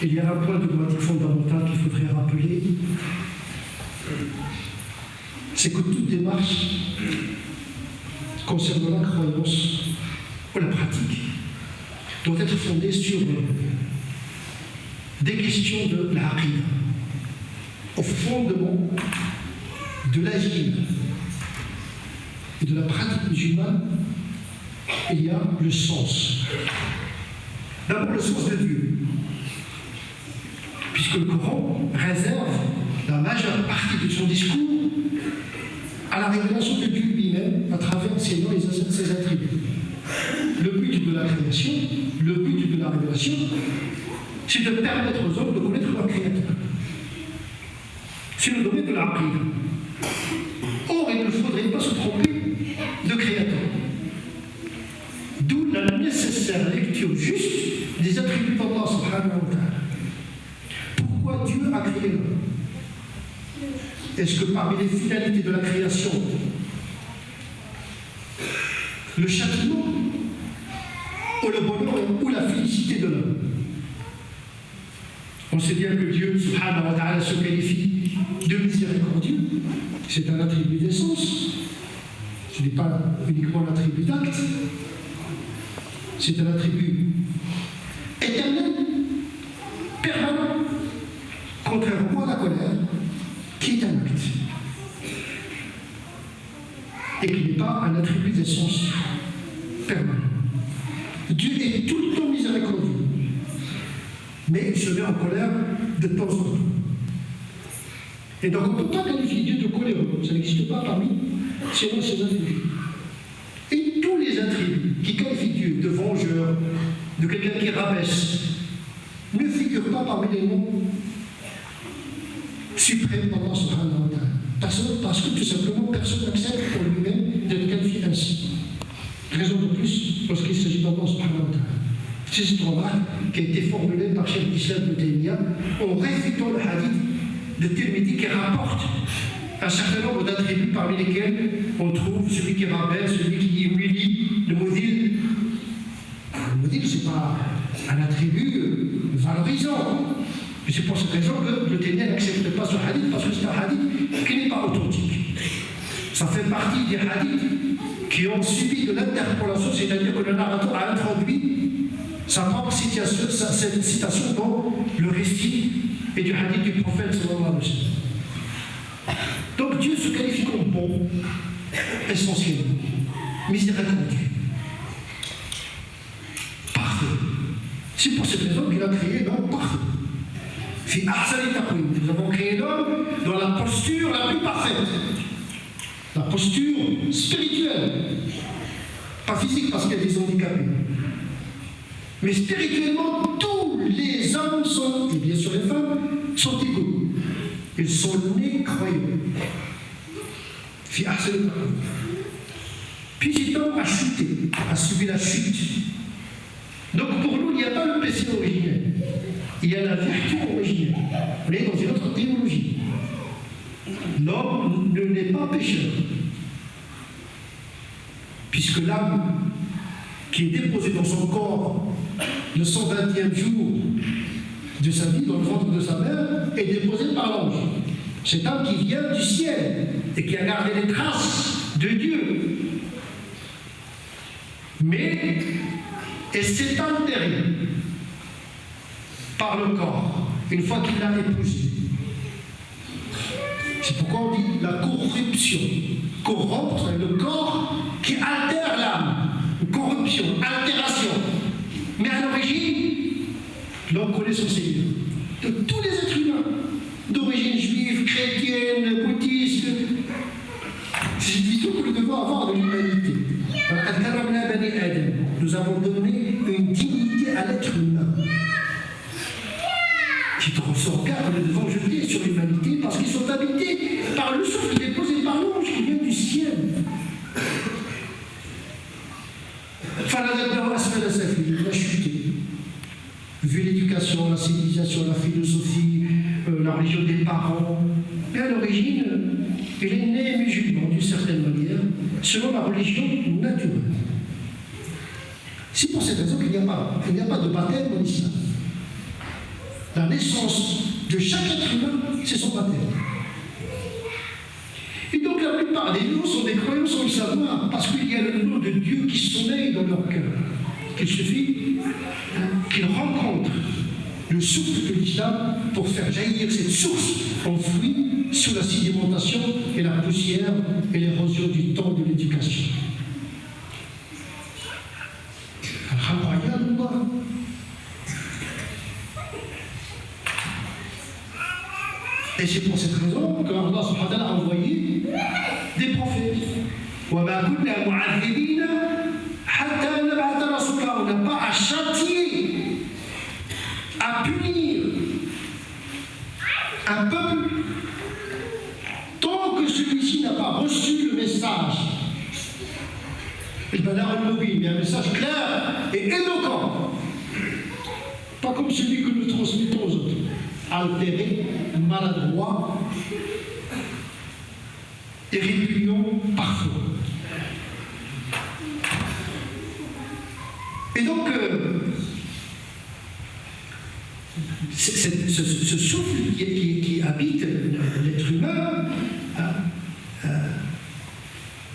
Il y a un point dogmatique fondamental qu'il faudrait rappeler, c'est que toute démarche concernant la croyance ou la pratique doit être fondée sur des questions de la aqida, au fondement de l'agir et de la pratique musulmane. Il y a le sens. D'abord le sens de Dieu, puisque le Coran réserve la majeure partie de son discours à la révélation de Dieu lui-même à travers ses noms et ses attributs. Le but de la création, le but de la révélation, c'est de permettre aux hommes de connaître leur Créateur. C'est le domaine de la aqida. Or, il ne faudrait pas se tromper de Créateur. D'où la nécessaire lecture juste des attributs d'Allah subhanahu wa ta'ala. Pourquoi Dieu a créé l'homme? Est-ce que parmi les finalités de la création, le châtiment ou le bonheur ou la félicité de l'homme? On sait bien que Dieu subhanahu wa ta'ala se qualifie de miséricordieux. C'est un attribut d'essence. Ce n'est pas uniquement l'attribut d'acte. C'est un attribut éternel, permanent, contrairement à la colère, qui est un acte. Et qui n'est pas un attribut d'essence permanent. Dieu est tout le temps miséricordieux, mais il se met en colère de temps en temps. Et donc on ne peut pas qualifier Dieu de coléreux, ça n'existe pas parmi ses attributs. Et tous les attributs qui qualifient Dieu de vengeur, de quelqu'un qui rabaisse, ne figurent pas parmi les noms suprêmes d'Allah subhanahu wa ta'ala. Parce que tout simplement personne n'accepte pour lui-même d'être qualifié ainsi. Raison de plus lorsqu'il s'agit d'Allah subhanahu wa ta'ala. C'est cette remarque qui a été formulée par Cheikh Islam Ibn Taymiyyah en réfutant le hadith de Tirmidhi qui rapporte un certain nombre d'attributs parmi lesquels on trouve celui qui rabaisse, celui qui humilie, le modil. Le modil, ce n'est pas un attribut valorisant. Et c'est pour cette raison que le Taymiyyah n'accepte pas ce hadith, parce que c'est un hadith qui n'est pas authentique. Ça fait partie des hadiths qui ont subi de l'interpolation, c'est-à-dire que le narrateur a introduit sa propre citation dans le récit et du hadith du prophète sallallahu alayhi wa sallam. Donc Dieu se qualifie comme bon, essentiellement, miséricordieux, parfait. C'est pour cette raison qu'il a créé l'homme parfait. Fi ahsani taqwim. Nous avons créé l'homme dans la posture la plus parfaite, la posture spirituelle, pas physique parce qu'il y a des handicapés. Mais spirituellement, tous les hommes sont, et bien sûr les femmes, sont égaux. Ils sont nés croyants. Puis cet homme a chuté, a subi la chute. Donc pour nous, il n'y a pas le péché originel. Il y a la vertu originelle. On est dans une autre théologie. L'homme ne n'est pas pécheur. Puisque l'âme qui est déposée dans son corps le 120e jour de sa vie, dans le ventre de sa mère, est déposée par l'ange. Cet âme qui vient du ciel et qui a gardé les traces de Dieu. Mais elle s'est altérée par le corps, une fois qu'il l'a épousé. C'est pourquoi on dit la corruption. Corrompre, c'est le corps qui altère l'âme. Corruption, altération. Mais à l'origine, l'homme connaît son Seigneur. De tous les êtres humains, d'origine juive, chrétienne, bouddhiste, c'est une vision que nous devons avoir de l'humanité. Nous avons donné une dignité à l'être humain. Qui ressort car nous devons jeter sur l'humanité parce qu'ils sont habités par le souffle déposé par l'ange qui vient du ciel. Il a chuté. Vu l'éducation, la civilisation, la philosophie, la religion des parents. Mais à l'origine, il est né musulman d'une certaine manière, selon la religion naturelle. C'est pour cette raison qu'il n'y a pas de baptême en islam. La naissance de chaque être humain, c'est son baptême. Et donc la plupart des gens sont des croyants sans le savoir, parce qu'il y a le nom de Dieu qui sommeille dans leur cœur. Il suffit qu'ils rencontrent le souffle de l'islam pour faire jaillir cette source enfouie sous la sédimentation et la poussière et l'érosion du temps de l'éducation. Et c'est pour cette raison que Allah subhanahu wa ta'ala a envoyé des prophètes. On n'a pas à châtier, à punir un peuple tant que celui-ci n'a pas reçu le message. Il va mais un message clair et éloquent. Pas comme celui que nous transmettons aux autres. Altéré, maladroit et répugnant parfois. Et donc, ce souffle qui habite l'être humain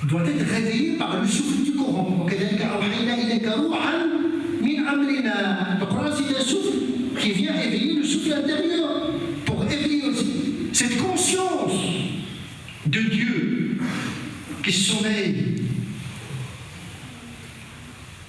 doit être réveillé par le souffle du Coran. Le Coran, c'est un souffle qui vient éveiller le souffle intérieur, pour éveiller aussi cette conscience de Dieu qui sommeille.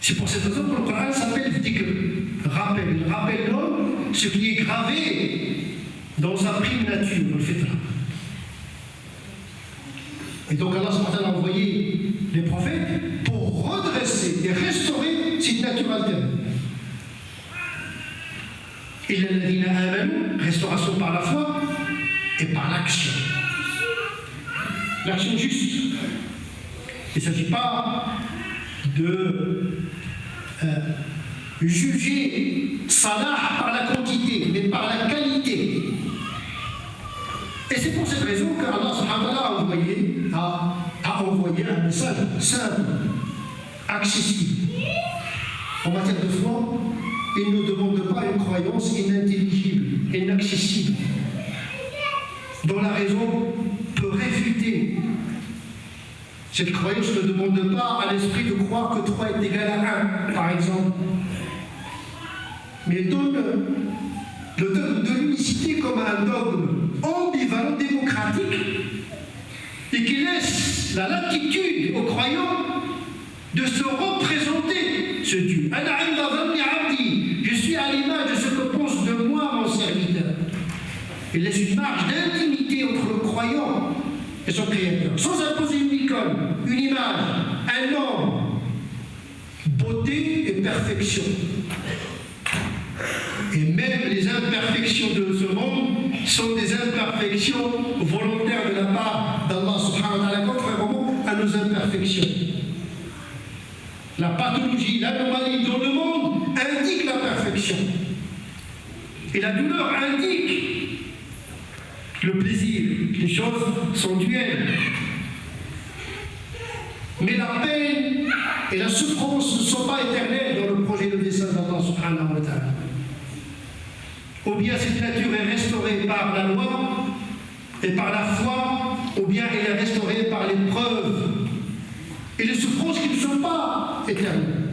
C'est pour cette raison que le Coran s'appelle dhikr, rappel. Il rappelle l'homme ce qui est gravé dans sa prime nature, le fitra. Et donc Allah a envoyé les prophètes pour redresser et restaurer cette nature altérée. Il y a restauration par la foi et par l'action. L'action juste. Il ne s'agit pas de juger salah par la quantité, mais par la qualité. Et c'est pour cette raison qu'Allah a envoyé un message simple, accessible. En matière de foi, il ne demande pas une croyance inintelligible, inaccessible, dont la raison peut réfuter. Cette croyance ne demande pas à l'esprit de croire que 3 est égal à 1, par exemple. Mais elle donne le dogme de l'unicité comme un dogme ambivalent démocratique et qui laisse la latitude aux croyants de se représenter ce Dieu. Je suis à l'image de ce que pense de moi mon serviteur. Il laisse une marge d'intimité entre le croyant et son créateur, sans imposer une icône, une image, un nom, beauté et perfection. Et même les imperfections de ce monde sont des imperfections volontaires de la part d'Allah subhanahu wa ta'ala, contrairement à nos imperfections. La pathologie, l'anomalie dans le monde indique la perfection. Et la douleur indique le plaisir. Les choses sont duelles. Mais la peine et la souffrance ne sont pas éternelles dans le projet de dessein d'Allah subhanahu wa ta'ala. Ou bien cette nature est restaurée par la loi et par la foi, ou bien elle est restaurée par l'épreuve et les souffrances qui ne sont pas éternelles.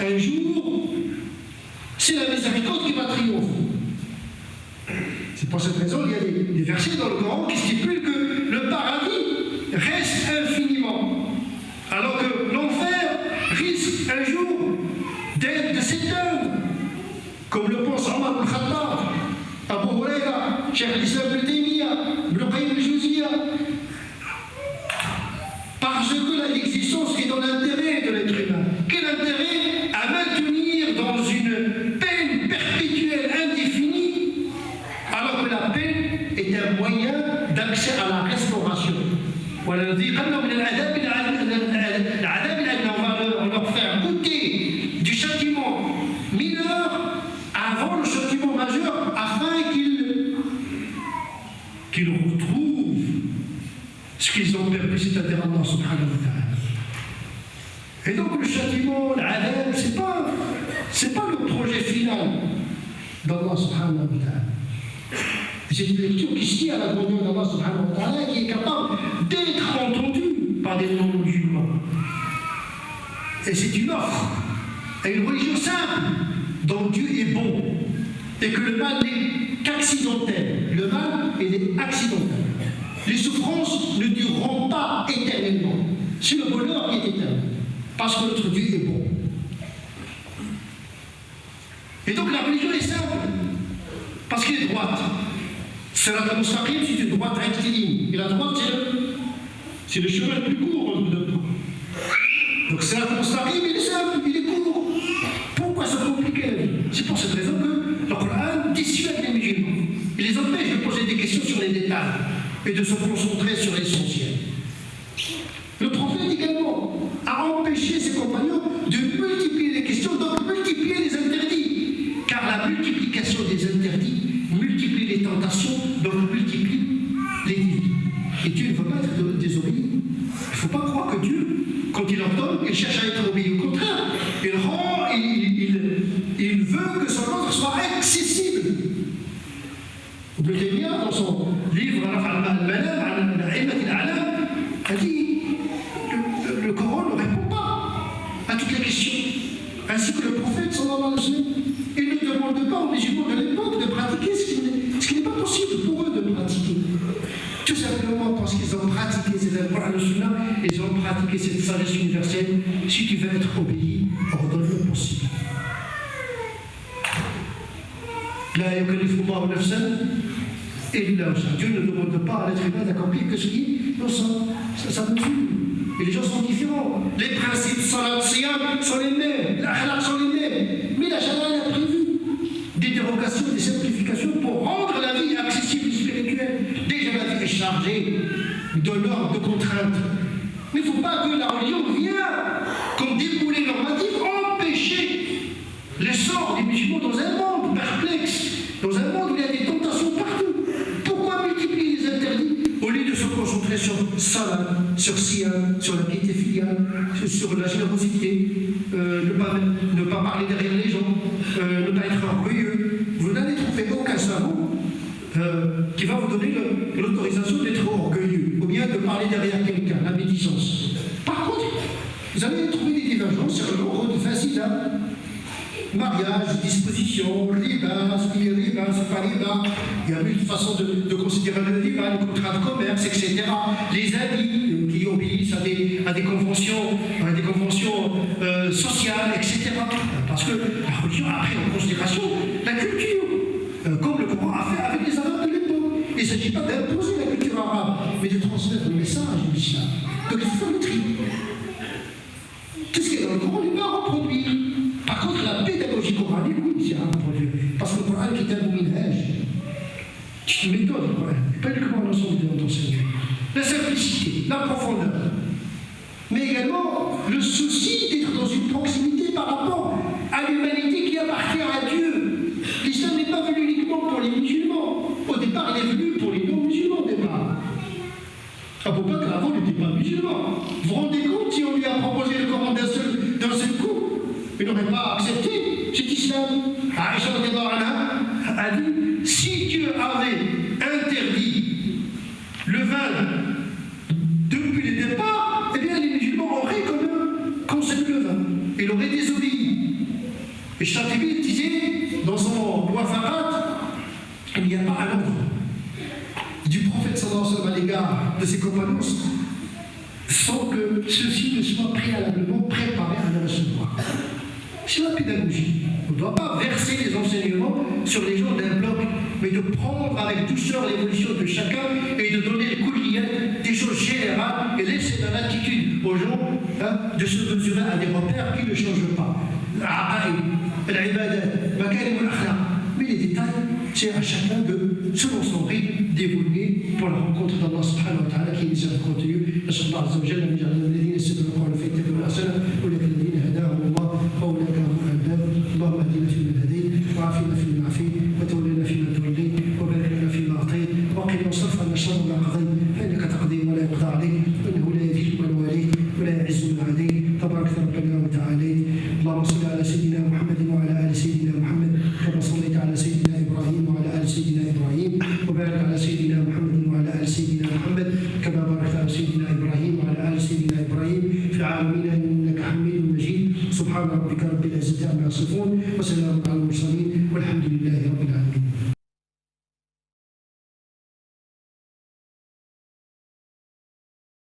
Un jour, c'est la miséricorde qui va triompher. C'est Pour cette raison, il y a des versets dans le Coran qui stipulent que le paradis reste infiniment, alors que l'enfer risque un jour d'être de s'éteindre, comme le pense Omar ibn Khattab, Abu Huraira, Cheikh al-Islam ibn Taymiyyah, Ibn Qayyim al-Jawziyya, parce que l'existence est dans l'intérêt de l'être humain. Quel intérêt à maintenir dans une peine perpétuelle indéfinie, alors que la peine est un moyen d'accès à la restauration. On leur faire goûter du châtiment mineur avant le châtiment majeur, afin qu'ils retrouvent ce qu'ils ont perdu, c'est-à-dire Allah subhanahu wa ta'ala. Et donc le châtiment, l'adab, c'est pas le projet final d'Allah subhanahu wa ta'ala. C'est une lecture qui se tient à la grandeur d'Allah subhanahu wa ta'ala, qui est capable d'être entendue par des non-musulmans. Et c'est une offre à une religion simple, dont Dieu est bon, et que le mal n'est qu'accidentel. Le mal est accidentel. Les souffrances ne dureront pas éternellement. C'est le bonheur qui est éternel, parce que notre Dieu est bon. Et donc la religion est simple, parce qu'elle est droite. C'est la mustaqim, c'est une droite rectiligne. Et la droite, c'est le chemin le plus court entre deux points. Donc c'est la mustaqim, il est simple, il est court. Pourquoi se compliquer la vie? C'est pour cette raison que le Coran dissuade les musulmans. Il les empêche de poser des questions sur les détails et de se concentrer sur l'essentiel. Le prophète également a empêché ses compagnons de multiplier les questions, donc multiplier les interdits. Car la multiplication des interdits multiplie les tentations, donc multiplie les défis. Et Dieu ne veut pas être désobéi. Il ne faut pas croire que Dieu, quand il ordonne, il cherche à être obéi. Au contraire, il veut que son ordre soit accessible. Ibn Taymiyyah, dans son livre a dit le Coran ne répond pas à toutes les questions. Ainsi que le prophète sallallahu alayhi wa sallam, il ne demande pas aux musulmans de l'époque de pratiquer ce qui n'est pas possible pour eux de pratiquer. Tout simplement parce qu'ils ont pratiqué cette Coran et Sunna, ils ont pratiqué cette sagesse universelle. Si tu veux être obéi, ordonne le possible. La yukallifu Allahu nafsan illa wus'aha. Dieu ne demande pas à l'être humain d'accomplir que ce qui est innocent. Ça me tue. Et les gens sont différents. Les principes salat, siyam sont les mêmes. L'akhlaq sont les mêmes. Mais la Sharia a prévu des dérogations, des simplifications pour rendre la vie accessible et spirituelle. Déjà la vie est chargée de l'ordre, de contraintes. Mais il ne faut pas que la religion vienne, comme débouler normatif, empêcher l'essor des musulmans dans un monde perplexe, dans un monde où il y a des tentations partout. Pourquoi multiplier les interdits au lieu de se concentrer sur salat, sur siyam, sur la piété filiale, sur la générosité, ne pas parler derrière les gens, ne pas être orgueilleux? Vous n'allez trouver aucun savant qui va vous donner l'autorisation d'être orgueilleux, ou bien de parler derrière quelqu'un, la médisance. Par contre, vous allez trouver des divergences sur le ordre facile. Mariage, disposition, riba, ce qui est riba, c'est pas riba. Il y a mille façons de considérer le riba, le contrat de commerce, etc. Les habits qui obéissent à des conventions, sociales, etc. Parce que la religion a pris en considération la culture, comme le Coran a fait avec les Arabes de l'époque. Il ne s'agit pas d'imposer la culture arabe, mais de transmettre le message de l'islam. Donc il faut le tri. Tout ce qui est dans le Coran n'est pas à reproduire. Par contre, la pédagogie coranique, oui, c'est à reproduire. Parce que le Coran est un minhaj. C'est une méthode, le Coran. Pas uniquement l'ensemble de l'enseignement. La simplicité, la profondeur. Mais également le souci d'être dans une proximité par rapport à l'humanité qui appartient à Dieu. L'islam n'est pas venu uniquement pour les musulmans. Au départ, il est venu pour les non-musulmans au départ. Abu Bakr avant n'était pas musulman. Vous vous rendez compte si on lui a proposé le Coran d'un seul coup? Il n'aurait pas accepté cet islam. Aïcha a dit, si Dieu avait interdit le vin depuis le départ, eh bien les musulmans auraient quand même consommé le vin. Il aurait désobéi. Et Chatibi disait dans son Muwafaqat, il n'y a pas un ordre. de ses compagnons sans que ceux-ci ne soient préalablement préparés à le recevoir. C'est la pédagogie. On ne doit pas verser les enseignements sur les gens d'un bloc, mais de prendre avec douceur l'évolution de chacun et de donner les coulières, des choses générales, et laisser dans l'attitude aux gens de se mesurer à des repères qui ne changent pas. Mais les détails, c'est à chacun de, selon son rythme, d'évoluer pour la rencontre d'Allah subhanahu wa ta'ala qui est miséricordieux. نسأل الله عز وجل أن يجعلنا من الذين يستمعون في الذكر الحسنة أولئك الذين هداهم الله وأولئك هم الأهداف. اللهم اهدنا فيمن هديت وعافنا فيمن عافيت وتولنا فيمن توليت وبارك لنا فيما أعطيت وقنا واصرف عنا شر ما قضيت فإنك تقضي ولا يقضى عليك وإنه لا يذل من واليت ولا يعز من عاديت تبارك ربنا وتعاليت. اللهم صل على سيدنا محمد وعلى آل سيدنا محمد كما صليت على سيدنا إبراهيم وعلى آل سيدنا إبراهيم وبارك على سيدنا محمد وعلى آل سيدنا محمد كما باركت على سيدنا إبراهيم وعلى آل سيدنا إبراهيم في العالمين إنك حميد مجيد. سبحان ربك رب العزة عما يصفون وسلام على